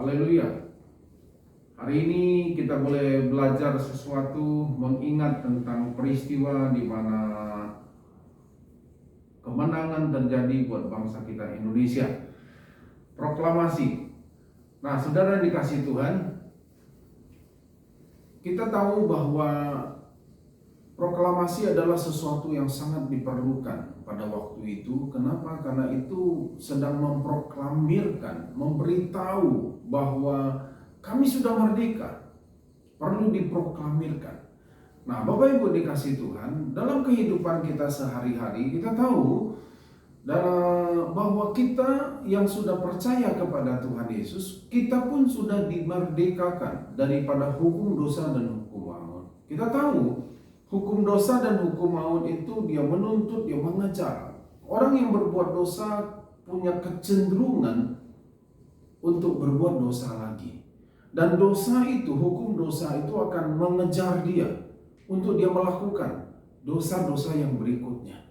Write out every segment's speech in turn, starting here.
Haleluya. Hari ini kita boleh belajar sesuatu, mengingat tentang peristiwa di mana kemenangan terjadi buat bangsa kita Indonesia. Proklamasi. Nah, saudara dikasih Tuhan, kita tahu bahwa proklamasi adalah sesuatu yang sangat diperlukan pada waktu itu. Kenapa? Karena itu sedang memproklamirkan, memberitahu bahwa kami sudah merdeka. Perlu diproklamirkan. Nah, Bapak Ibu dikasih Tuhan, dalam kehidupan kita sehari-hari kita tahu bahwa kita yang sudah percaya kepada Tuhan Yesus, kita pun sudah dimerdekakan daripada hukum dosa dan hukum maut. Kita tahu hukum dosa dan hukum maut itu dia menuntut, dia mengejar. Orang yang berbuat dosa punya kecenderungan untuk berbuat dosa lagi. Dan dosa itu, hukum dosa itu akan mengejar dia untuk dia melakukan dosa-dosa yang berikutnya.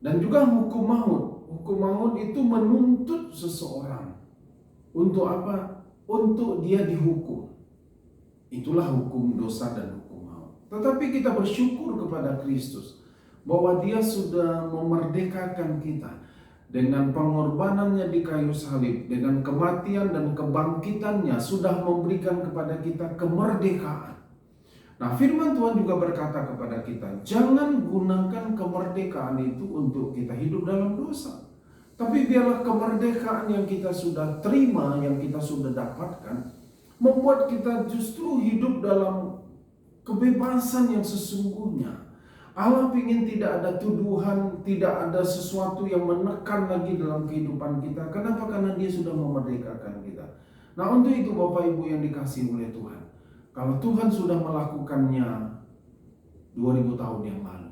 Dan juga hukum maut. Hukum maut itu menuntut seseorang untuk apa? Untuk dia dihukum. Itulah hukum dosa dan hukum maut. Tetapi kita bersyukur kepada Kristus bahwa dia sudah memerdekakan kita dengan pengorbanannya di kayu salib, dengan kematian dan kebangkitannya sudah memberikan kepada kita kemerdekaan. Nah, firman Tuhan juga berkata kepada kita, jangan gunakan kemerdekaan itu untuk kita hidup dalam dosa. Tapi biarlah kemerdekaan yang kita sudah terima, yang kita sudah dapatkan, membuat kita justru hidup dalam kebebasan yang sesungguhnya. Allah ingin tidak ada tuduhan, tidak ada sesuatu yang menekan lagi dalam kehidupan kita. Kenapa? Karena dia sudah memerdekakan kita. Nah, untuk itu Bapak Ibu yang dikasihi oleh Tuhan, kalau Tuhan sudah melakukannya 2000 tahun yang lalu,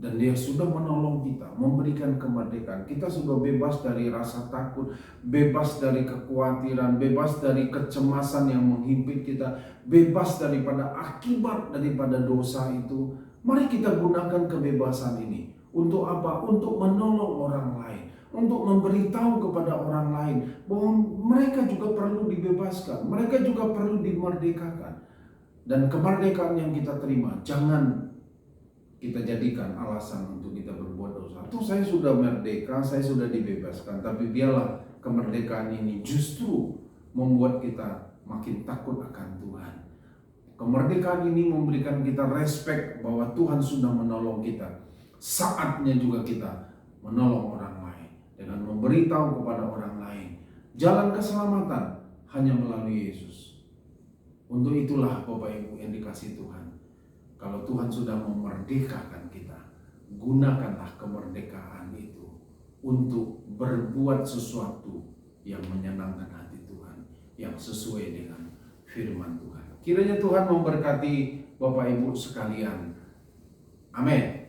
dan dia sudah menolong kita, memberikan kemerdekaan, kita sudah bebas dari rasa takut, bebas dari kekhawatiran, bebas dari kecemasan yang menghimpit kita, bebas daripada akibat daripada dosa itu. Mari kita gunakan kebebasan ini. Untuk apa? Untuk menolong orang lain. Untuk memberitahu kepada orang lain bahwa mereka juga perlu dibebaskan. Mereka juga perlu dimerdekakan. Dan kemerdekaan yang kita terima, jangan kita jadikan alasan untuk kita berbuat dosa. Tuh, saya sudah merdeka, saya sudah dibebaskan. Tapi biarlah kemerdekaan ini justru membuat kita makin takut akan Tuhan. Kemerdekaan ini memberikan kita respek bahwa Tuhan sudah menolong kita. Saatnya juga kita menolong orang lain dengan memberitahu kepada orang lain jalan keselamatan hanya melalui Yesus. Untuk itulah Bapak Ibu yang dikasihi Tuhan, kalau Tuhan sudah memerdekakan kita, gunakanlah kemerdekaan itu untuk berbuat sesuatu yang menyenangkan hati Tuhan, yang sesuai dengan firman Tuhan. Kiranya Tuhan memberkati Bapak Ibu sekalian. Amin.